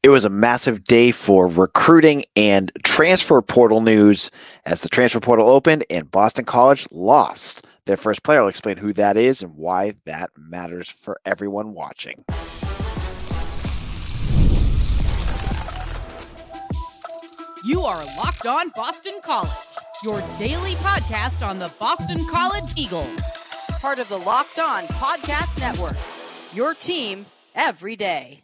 It was a massive day for recruiting and transfer portal news as the transfer portal opened and Boston College lost their first player. I'll explain who that is and why that matters for everyone watching. You are Locked On Boston College, your daily podcast on the Boston College Eagles. Part of the Locked On Podcast Network, your team every day.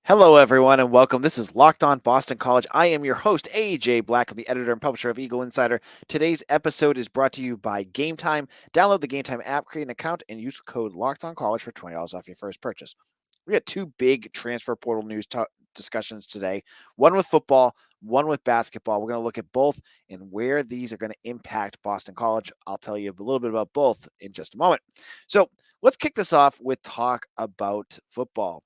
Hello, everyone, and welcome. This is Locked On Boston College. I am your host, AJ Black. I'm the editor and publisher of Eagle Insider. Today's episode is brought to you by Gametime. Download the Gametime app, create an account, and use code Locked On College for $20 off your first purchase. We got two big transfer portal news discussions today, one with football, one with basketball. We're going to look at both and where these are going to impact Boston College. I'll tell you a little bit about both in just a moment. So let's kick this off with talk about football.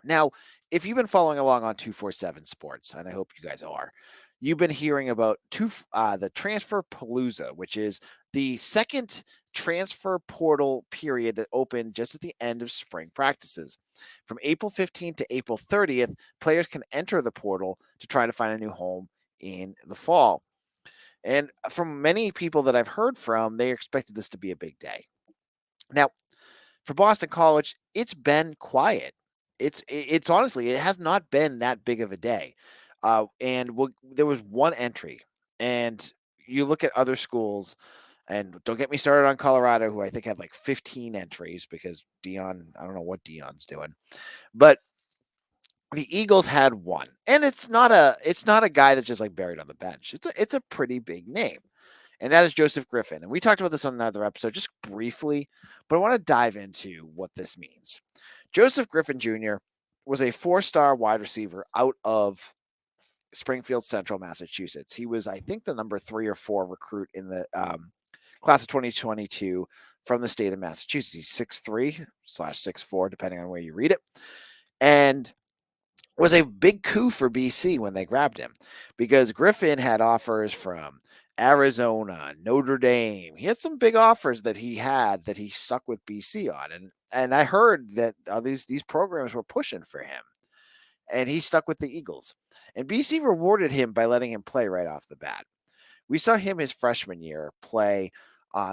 Now, if you've been following along on 247 Sports, and I hope you guys are, you've been hearing about the Transfer Palooza, which is the second transfer portal period that opened just at the end of spring practices. From April 15th to April 30th, players can enter the portal to try to find a new home in the fall. And from many people that I've heard from, they expected this to be a big day. Now, for Boston College, it's been quiet. It's honestly, it has not been that big of a day. There was one entry, and you look at other schools, and don't get me started on Colorado, who I think had like 15 entries because Dion, I don't know what Dion's doing, but the Eagles had one, and it's not a guy that's just like buried on the bench. It's a pretty big name, and that is Joseph Griffin. And we talked about this on another episode just briefly, but I want to dive into what this means. Joseph Griffin Jr. was a four-star wide receiver out of Springfield Central, Massachusetts. He was, I think, the number 3 or 4 recruit in the class of 2022 from the state of Massachusetts. He's 6'3/6'4", depending on where you read it. And was a big coup for BC when they grabbed him because Griffin had offers from Arizona, Notre Dame. He had some big offers that he stuck with BC on. And I heard that these programs were pushing for him. And he stuck with the Eagles. And BC rewarded him by letting him play right off the bat. We saw him his freshman year play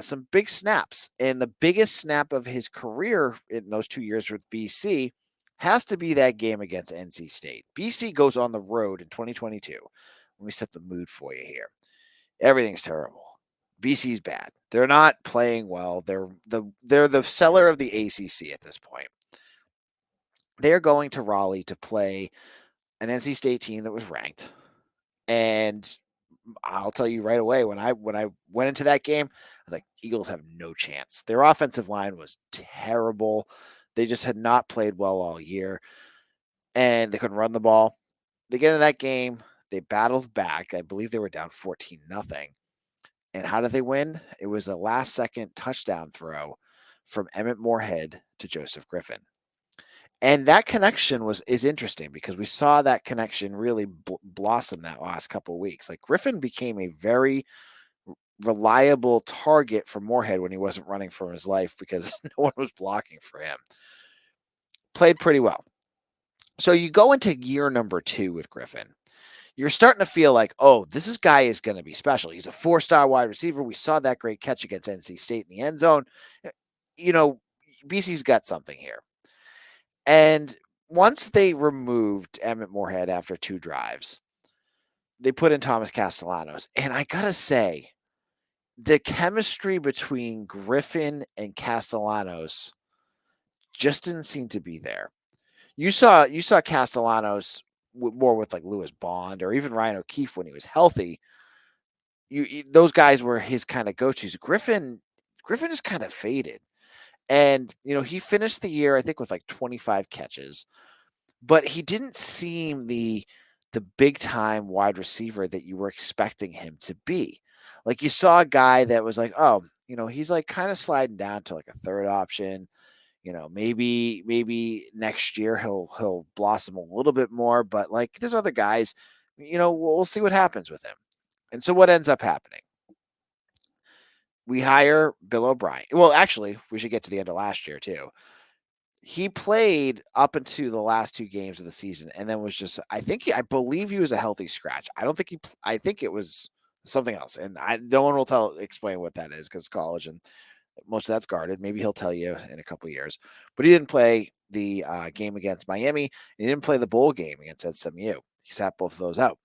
some big snaps. And the biggest snap of his career in those 2 years with BC has to be that game against NC State. BC goes on the road in 2022. Let me set the mood for you here. Everything's terrible. BC's bad. They're not playing well. They're the seller of the ACC at this point. They're going to Raleigh to play an NC State team that was ranked. And I'll tell you right away, when I went into that game, I was like, Eagles have no chance. Their offensive line was terrible. They just had not played well all year, and they couldn't run the ball. They get into that game. They battled back. I believe they were down 14-0. And how did they win? It was a last-second touchdown throw from Emmett Moorhead to Joseph Griffin. And that connection is interesting because we saw that connection really blossom that last couple of weeks. Like Griffin became a very reliable target for Moorhead when he wasn't running for his life because no one was blocking for him. Played pretty well. So you go into year number 2 with Griffin. You're starting to feel like, oh, this guy is going to be special. He's a 4-star wide receiver. We saw that great catch against NC State in the end zone. You know, BC's got something here. And once they removed Emmett Moorhead after 2 drives, they put in Thomas Castellanos. And I got to say, the chemistry between Griffin and Castellanos just didn't seem to be there. You saw Castellanos more with like Lewis Bond or even Ryan O'Keefe when he was healthy. Those guys were his kind of go-tos. Griffin is kind of faded. And, he finished the year, I think, with like 25 catches, but he didn't seem the big-time wide receiver that you were expecting him to be. Like you saw a guy that was like, oh, he's like kind of sliding down to like a third option. Maybe next year he'll blossom a little bit more, but like there's other guys, we'll see what happens with him. And so what ends up happening? We hire Bill O'Brien. Well, actually, we should get to the end of last year too. he played up into the last 2 games of the season and then was just I believe he was a healthy scratch. I don't think I think it was something else, and no one will explain what that is because college and most of that's guarded. Maybe he'll tell you in a couple of years, but he didn't play the game against Miami, and he didn't play the bowl game against SMU. He sat both of those out.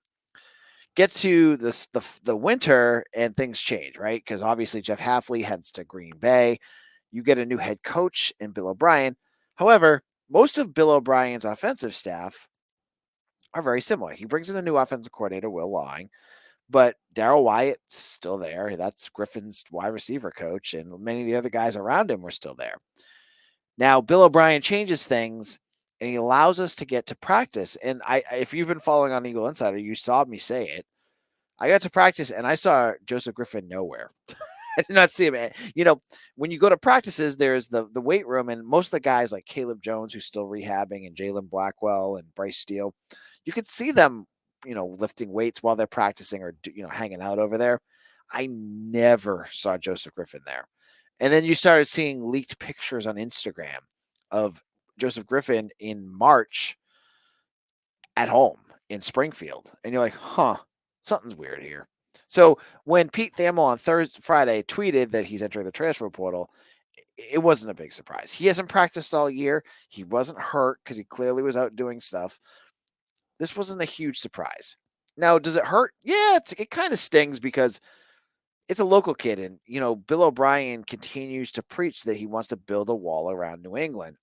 Get to the winter and things change, right? Because obviously Jeff Hafley heads to Green Bay. You get a new head coach in Bill O'Brien. However, most of Bill O'Brien's offensive staff are very similar. He brings in a new offensive coordinator, Will Lawing, but Darryl Wyatt's still there. That's Griffin's wide receiver coach, and many of the other guys around him were still there. Now, Bill O'Brien changes things, and he allows us to get to practice. And if you've been following on Eagle Insider, you saw me say it. I got to practice, and I saw Joseph Griffin nowhere. I did not see him. When you go to practices, there's the weight room, and most of the guys like Caleb Jones, who's still rehabbing, and Jalen Blackwell and Bryce Steele, you could see them, lifting weights while they're practicing or hanging out over there. I never saw Joseph Griffin there. And then you started seeing leaked pictures on Instagram of Joseph Griffin in March at home in Springfield. And you're like, huh, something's weird here. So when Pete Thamel on Friday tweeted that he's entering the transfer portal, it wasn't a big surprise. He hasn't practiced all year. He wasn't hurt because he clearly was out doing stuff. This wasn't a huge surprise. Now, does it hurt? Yeah, it kind of stings because it's a local kid. And, Bill O'Brien continues to preach that he wants to build a wall around New England.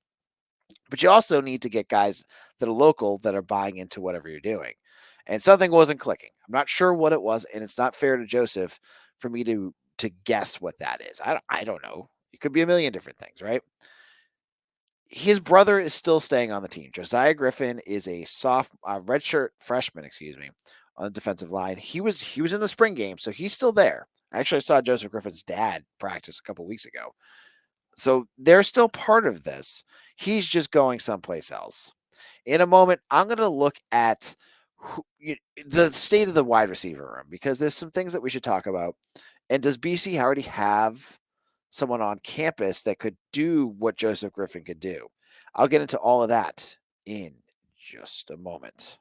But you also need to get guys that are local that are buying into whatever you're doing. And something wasn't clicking. I'm not sure what it was, and it's not fair to Joseph for me to guess what that is. I don't know. It could be a million different things, right? His brother is still staying on the team. Josiah Griffin is a redshirt freshman, on the defensive line. He was in the spring game, so he's still there. I actually saw Joseph Griffin's dad practice a couple weeks ago. So they're still part of this. He's just going someplace else. In a moment, I'm going to look at the state of the wide receiver room because there's some things that we should talk about. And does BC already have someone on campus that could do what Joseph Griffin could do? I'll get into all of that in just a moment.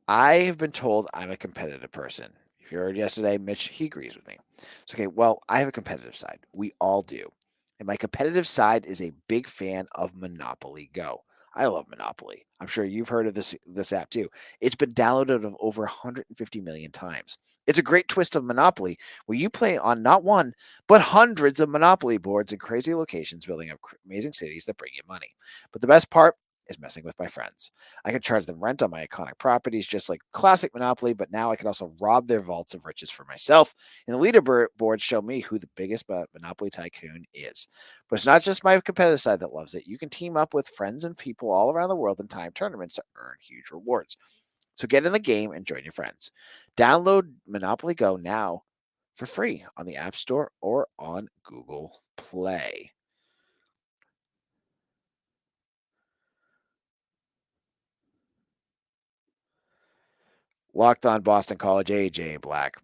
I have been told I'm a competitive person. If you heard yesterday, Mitch, he agrees with me. It's okay. Well, I have a competitive side. We all do. And my competitive side is a big fan of Monopoly Go. I love Monopoly. I'm sure you've heard of this app too. It's been downloaded over 150 million times. It's a great twist of Monopoly where you play on not one, but hundreds of Monopoly boards in crazy locations, building up amazing cities that bring you money. But the best part is messing with my friends. I can charge them rent on my iconic properties, just like classic Monopoly, but now I can also rob their vaults of riches for myself. And the leaderboards show me who the biggest Monopoly tycoon is. But it's not just my competitive side that loves it. You can team up with friends and people all around the world in time tournaments to earn huge rewards. So get in the game and join your friends. Download Monopoly Go now for free on the App Store or on Google Play. Locked on Boston College, AJ Black.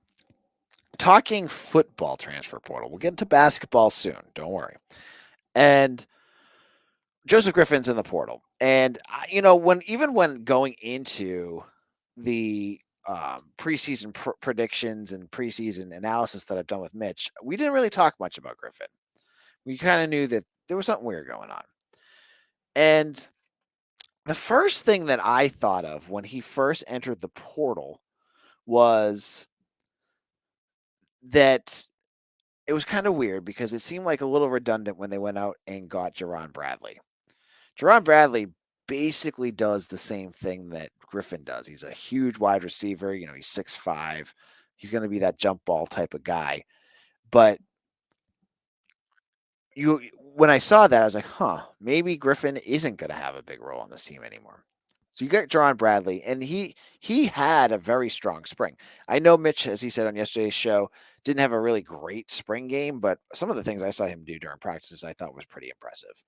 Talking football transfer portal. We'll get into basketball soon. Don't worry. And Joseph Griffin's in the portal. And, when going into the preseason predictions and preseason analysis that I've done with Mitch, we didn't really talk much about Griffin. We kind of knew that there was something weird going on. And the first thing that I thought of when he first entered the portal was that it was kind of weird because it seemed like a little redundant when they went out and got Jerand Bradley. Jerand Bradley basically does the same thing that Griffin does. He's a huge wide receiver. He's 6'5". He's going to be that jump ball type of guy. But when I saw that, I was like, maybe Griffin isn't going to have a big role on this team anymore. So you got Jerand Bradley, and he had a very strong spring. I know Mitch, as he said on yesterday's show, didn't have a really great spring game, but some of the things I saw him do during practices I thought was pretty impressive.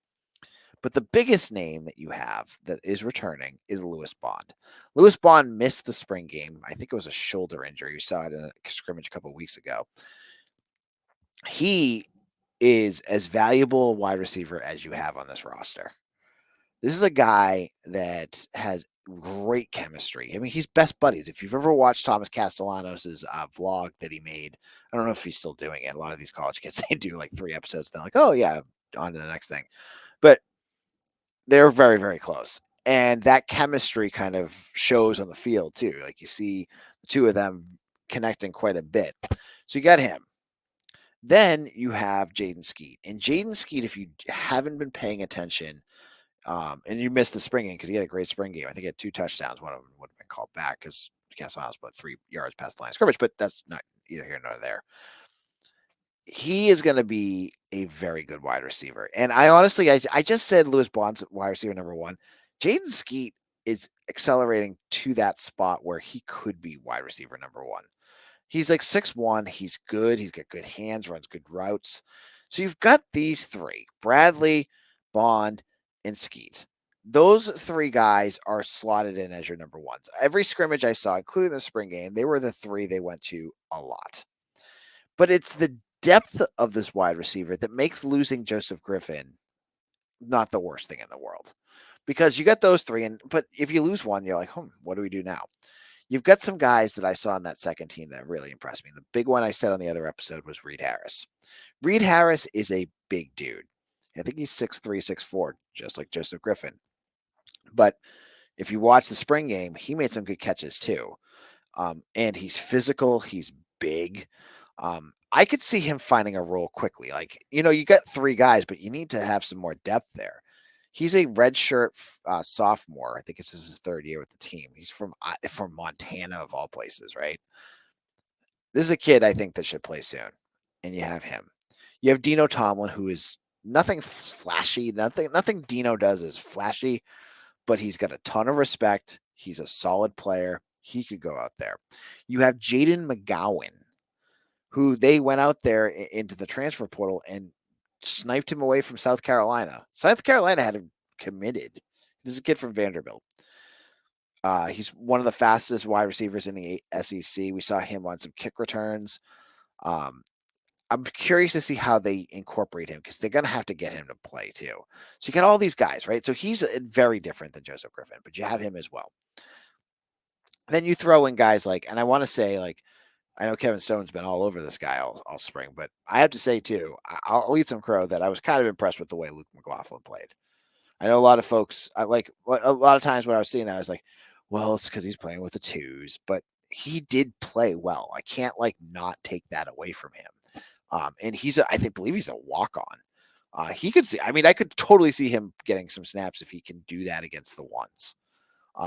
But the biggest name that you have that is returning is Lewis Bond. Lewis Bond missed the spring game. I think it was a shoulder injury. You saw it in a scrimmage a couple of weeks ago. He is as valuable a wide receiver as you have on this roster. This is a guy that has great chemistry. I mean, he's best buddies. If you've ever watched Thomas Castellanos' vlog that he made, I don't know if he's still doing it. A lot of these college kids, they do like 3 episodes. They're like, oh, yeah, on to the next thing. But they're very, very close. And that chemistry kind of shows on the field, too. Like you see the two of them connecting quite a bit. So you got him. Then you have Jaedn Skeete. And Jaedn Skeete, if you haven't been paying attention, and you missed the spring game because he had a great spring game. I think he had 2 touchdowns. One of them would have been called back because Castellanos was about 3 yards past the line of scrimmage, but that's not either here nor there. He is going to be a very good wide receiver. And I honestly, I just said Lewis Bond's wide receiver number 1. Jaedn Skeete is accelerating to that spot where he could be wide receiver number 1. He's like 6'1". He's good. He's got good hands, runs good routes. So you've got these 3, Bradley, Bond, and Skeete. Those 3 guys are slotted in as your number 1s. Every scrimmage I saw, including the spring game, they were the 3 they went to a lot. But it's the depth of this wide receiver that makes losing Joseph Griffin not the worst thing in the world. Because you got those 3, but if you lose one, you're like, what do we do now? You've got some guys that I saw on that second team that really impressed me. The big one I said on the other episode was Reed Harris. Reed Harris is a big dude. I think he's 6'3", 6'4", just like Joseph Griffin. But if you watch the spring game, he made some good catches too. And he's physical. He's big. I could see him finding a role quickly. Like, you got 3 guys, but you need to have some more depth there. He's a redshirt sophomore. I think this is his 3rd year with the team. He's from Montana, of all places, right? This is a kid I think that should play soon. And you have him. You have Dino Tomlin, who is nothing flashy. Nothing Dino does is flashy, but he's got a ton of respect. He's a solid player. He could go out there. You have Jaedn McGlockton, who they went out there into the transfer portal and sniped him away from South Carolina. South Carolina had him committed. This is a kid from Vanderbilt. He's one of the fastest wide receivers in the SEC. We saw him on some kick returns. I'm curious to see how they incorporate him because they're going to have to get him to play too. So you got all these guys, right? So he's very different than Joseph Griffin, but you have him as well. Then you throw in guys like, and I want to say like, I know Kevin Stone's been all over this guy all spring, but I have to say too, I'll eat some crow that I was kind of impressed with the way Luke McLaughlin played. I know a lot of folks, a lot of times when I was seeing that, I was like, well, it's because he's playing with the 2s, but he did play well. I can't not take that away from him. And believe he's a walk-on. He could see, I could totally see him getting some snaps if he can do that against the 1s.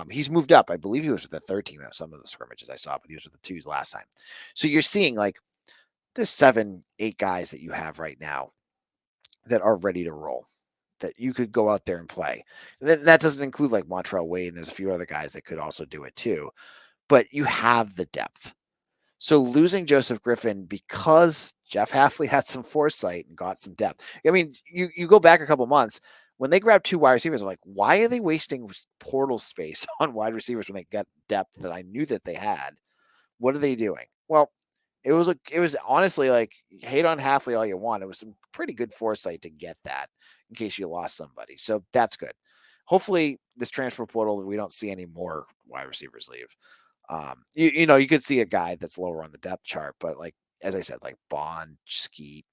He's moved up. I believe he was with the 3rd team at some of the scrimmages I saw, but he was with the 2s last time. So you're seeing there's 7, 8 guys that you have right now that are ready to roll, that you could go out there and play. And that doesn't include Montrell Wade, and there's a few other guys that could also do it too. But you have the depth. So losing Joseph Griffin because Jeff Hafley had some foresight and got some depth. You go back a couple months, when they grabbed 2 wide receivers, I'm like, why are they wasting portal space on wide receivers when they got depth that I knew that they had? What are they doing? Well, it was honestly hate on Hafley all you want. It was some pretty good foresight to get that in case you lost somebody. So that's good. Hopefully this transfer portal, we don't see any more wide receivers leave. You could see a guy that's lower on the depth chart, but as I said, Bond, Skeete,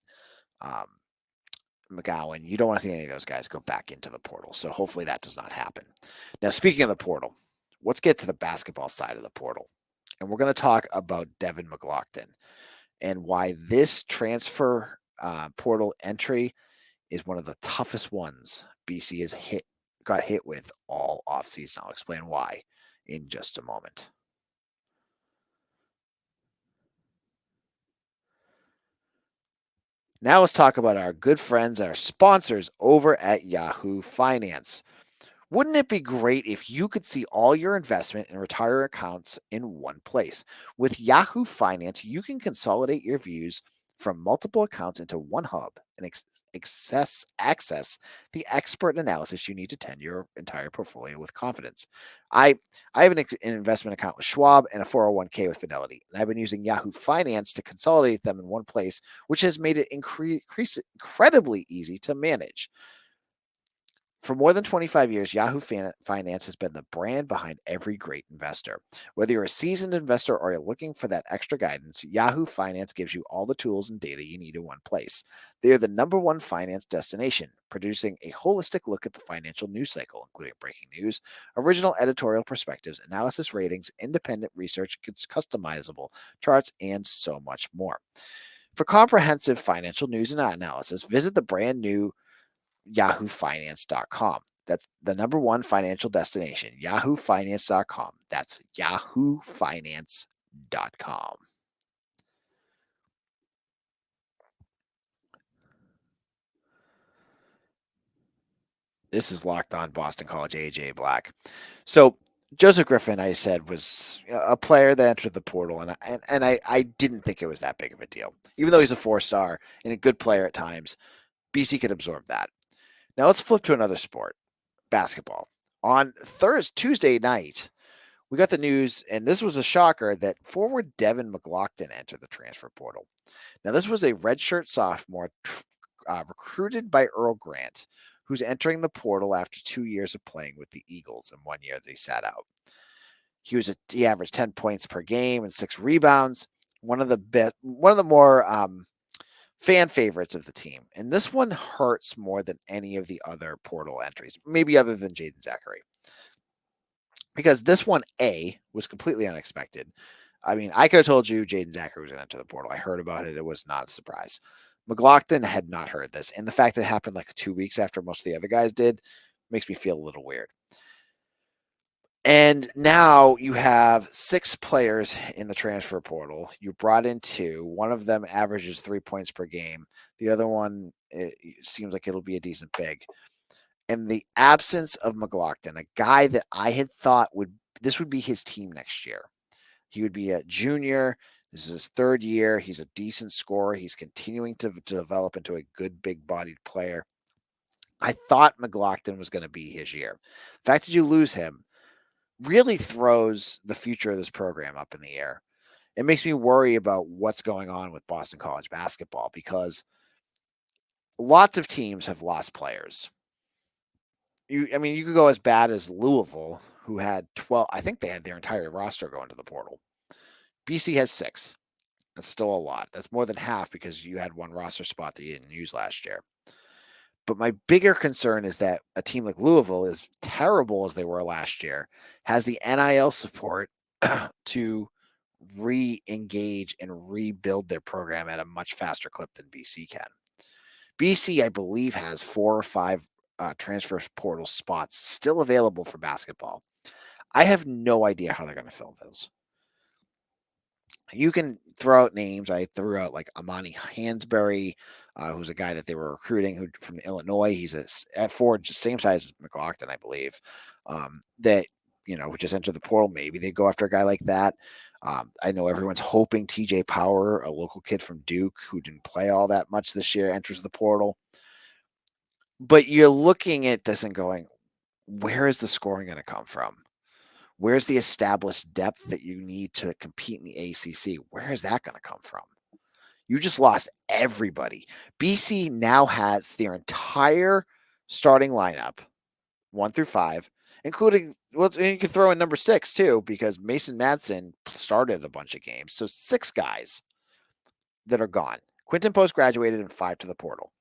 McGlockton, you don't want to see any of those guys go back into the portal. So hopefully that does not happen. Now, speaking of the portal, let's get to the basketball side of the portal. And we're going to talk about Devin McGlockton and why this transfer portal entry is one of the toughest ones BC has got hit with all offseason. I'll explain why in just a moment. Now let's talk about our good friends, our sponsors over at Yahoo Finance. Wouldn't it be great if you could see all your investment and retire accounts in one place? With Yahoo Finance, you can consolidate your views from multiple accounts into one hub and access the expert analysis you need to tend your entire portfolio with confidence. I I have an investment account with Schwab and a 401k with Fidelity, and I've been using Yahoo Finance to consolidate them in one place, which has made it incredibly easy to manage. For more than 25 years, Yahoo Finance has been the brand behind every great investor. Whether you're a seasoned investor or you're looking for that extra guidance, Yahoo Finance gives you all the tools and data you need in one place. They are the number one finance destination, producing a holistic look at the financial news cycle, including breaking news, original editorial perspectives, analysis ratings, independent research, customizable charts, and so much more. For comprehensive financial news and analysis, visit the brand new yahoofinance.com. That's the number one financial destination, yahoofinance.com. That's yahoofinance.com. This is Locked On Boston College, AJ Black. So, Joseph Griffin, I said, was a player that entered the portal, and I didn't think it was that big of a deal. Even though he's a 4-star and a good player at times, BC could absorb that. Now, let's flip to another sport, basketball. On Tuesday night, we got the news, and this was a shocker, that forward Devin McGlockton entered the transfer portal. Now, this was a redshirt sophomore recruited by Earl Grant, who's entering the portal after 2 years of playing with the Eagles and 1 year that he sat out. He averaged 10 points per game and 6 rebounds. One of the more fan favorites of the team. And this one hurts more than any of the other portal entries, maybe other than Jaedn Zachary, because this one, was completely unexpected. I mean, I could have told you Jaedn Zachary was going to enter the portal. I heard about it. It was not a surprise. McGlockton had not heard this. And the fact that it happened like 2 weeks after most of the other guys did makes me feel a little weird. And now you have 6 players in the transfer portal. You brought in 2. One of them averages 3 points per game. The other one, it seems like it'll be a decent big. In the absence of McGlockton, a guy that I had thought this would be his team next year. He would be a junior. This is his 3rd year. He's a decent scorer. He's continuing to develop into a good, big-bodied player. I thought McGlockton was going to be his year. The fact that you lose him really throws the future of this program up in the air. It makes me worry about what's going on with Boston College basketball, because lots of teams have lost players. You could go as bad as Louisville, who had 12. I think they had their entire roster going to the portal. BC has 6. That's still a lot. That's more than half, because you had one roster spot that you didn't use last year. But my bigger concern is that a team like Louisville, as terrible as they were last year, has the NIL support to re-engage and rebuild their program at a much faster clip than BC can. BC, I believe, has 4 or 5 transfer portal spots still available for basketball. I have no idea how they're going to fill those. You can throw out names. I threw out like Amani Hansberry, who's a guy that they were recruiting from Illinois. He's at forward, same size as McGlockton, I believe. That just entered the portal. Maybe they go after a guy like that. I know everyone's hoping TJ Power, a local kid from Duke who didn't play all that much this year, enters the portal. But you're looking at this and going, where is the scoring going to come from? Where's the established depth that you need to compete in the ACC? Where is that going to come from? You just lost everybody. BC now has their entire starting lineup, 1 through 5, including, well, you can throw in number 6 too, because Mason Madsen started a bunch of games. So 6 guys that are gone. Quinton Post graduated and 5 to the portal.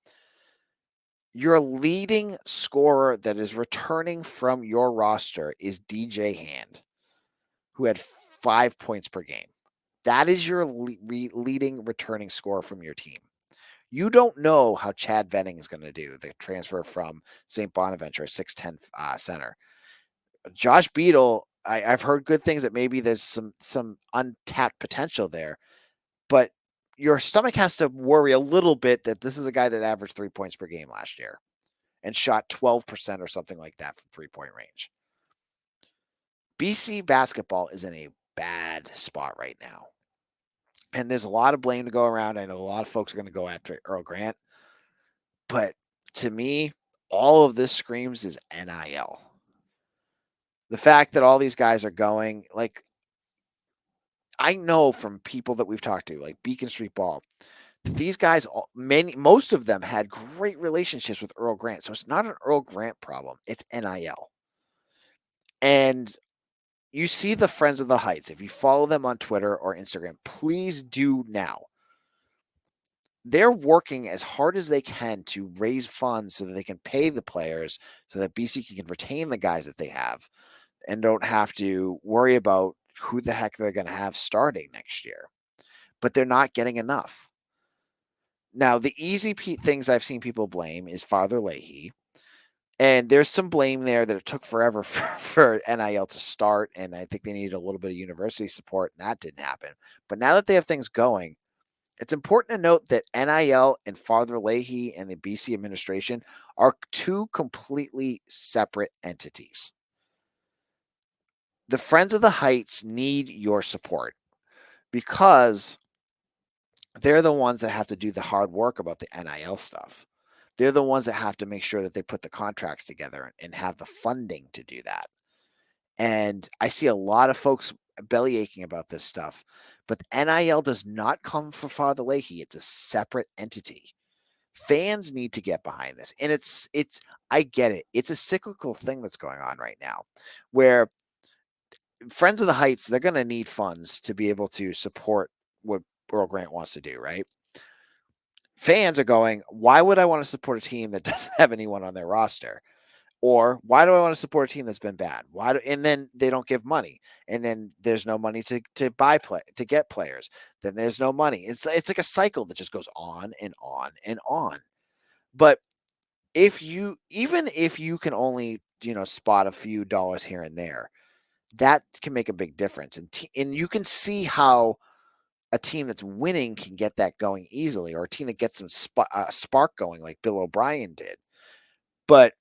Your leading scorer that is returning from your roster is DJ Hand, who had 5 points per game. That is your leading returning scorer from your team. You don't know how Chad Venning is going to do, the transfer from St. Bonaventure, 6'10" center. Josh Beadle, I've heard good things that maybe there's some untapped potential there, but your stomach has to worry a little bit that this is a guy that averaged 3 points per game last year and shot 12% or something like that from 3-point range. BC basketball is in a bad spot right now. And there's a lot of blame to go around. I know a lot of folks are going to go after Earl Grant, but to me, all of this screams is NIL. The fact that all these guys are going, like, I know from people that we've talked to, like Beacon Street Ball, these guys, most of them had great relationships with Earl Grant. So it's not an Earl Grant problem. It's NIL. And you see the Friends of the Heights. If you follow them on Twitter or Instagram, please do now. They're working as hard as they can to raise funds so that they can pay the players so that BC can retain the guys that they have and don't have to worry about who the heck they're going to have starting next year. But they're not getting enough. Now, the easy things I've seen people blame is Father Leahy. And there's some blame there that it took forever for NIL to start. And I think they needed a little bit of university support, and that didn't happen. But now that they have things going, it's important to note that NIL and Father Leahy and the BC administration are two completely separate entities. The Friends of the Heights need your support because they're the ones that have to do the hard work about the NIL stuff. They're the ones that have to make sure that they put the contracts together and have the funding to do that. And I see a lot of folks belly aching about this stuff, but NIL does not come from Father Leahy. It's a separate entity. Fans need to get behind this. And I get it. It's a cyclical thing that's going on right now where Friends of the Heights, they're going to need funds to be able to support what Earl Grant wants to do, right? Fans are going, why would I want to support a team that doesn't have anyone on their roster? Or why do I want to support a team that's been bad? And then they don't give money, and then there's no money to get players. Then there's no money. It's like a cycle that just goes on and on and on. But even if you can only spot a few dollars here and there, that can make a big difference. And you can see how a team that's winning can get that going easily, or a team that gets some spark going, like Bill O'Brien did. But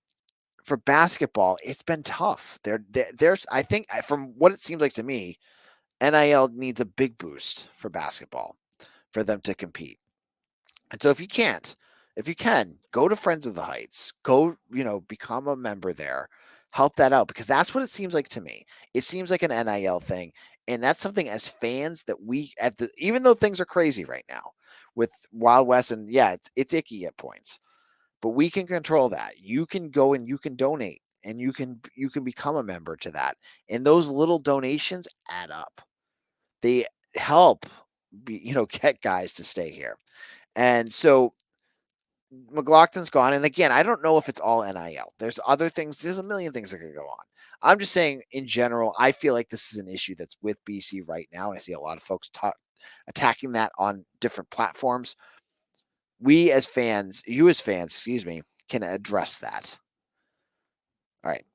for basketball, it's been tough. There's, I think, from what it seems like to me, NIL needs a big boost for basketball for them to compete. And so if you can, go to Friends of the Heights, go, become a member there, help that out, because that's what it seems like to me. It seems like an NIL thing. And that's something as fans that even though things are crazy right now with Wild West, and yeah, it's icky at points, but we can control that. You can go and you can donate, and you can become a member to that. And those little donations add up. They help get guys to stay here. And so McGlockton's gone. And again, I don't know if it's all NIL. There's other things. There's a million things that could go on. I'm just saying in general, I feel like this is an issue that's with BC right now. And I see a lot of folks attacking that on different platforms. You as fans, can address that. All right.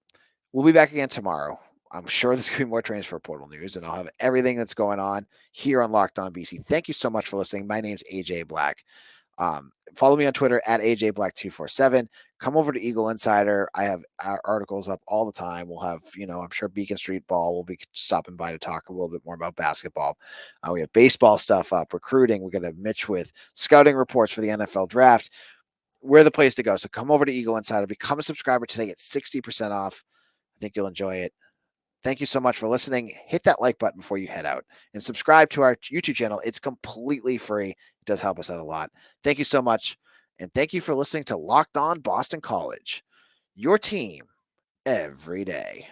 We'll be back again tomorrow. I'm sure there's going to be more transfer portal news, and I'll have everything that's going on here on Locked On BC. Thank you so much for listening. My name's AJ Black. Follow me on Twitter at AJBlack247. Come over to Eagle Insider. I have articles up all the time. We'll have, I'm sure Beacon Street Ball will be stopping by to talk a little bit more about basketball. We have baseball stuff up, recruiting. We're going to have Mitch with scouting reports for the NFL draft. We're the place to go. So come over to Eagle Insider. Become a subscriber today. Get 60% off. I think you'll enjoy it. Thank you so much for listening. Hit that like button before you head out and subscribe to our YouTube channel. It's completely free. It does help us out a lot. Thank you so much. And thank you for listening to Locked On Boston College, your team every day.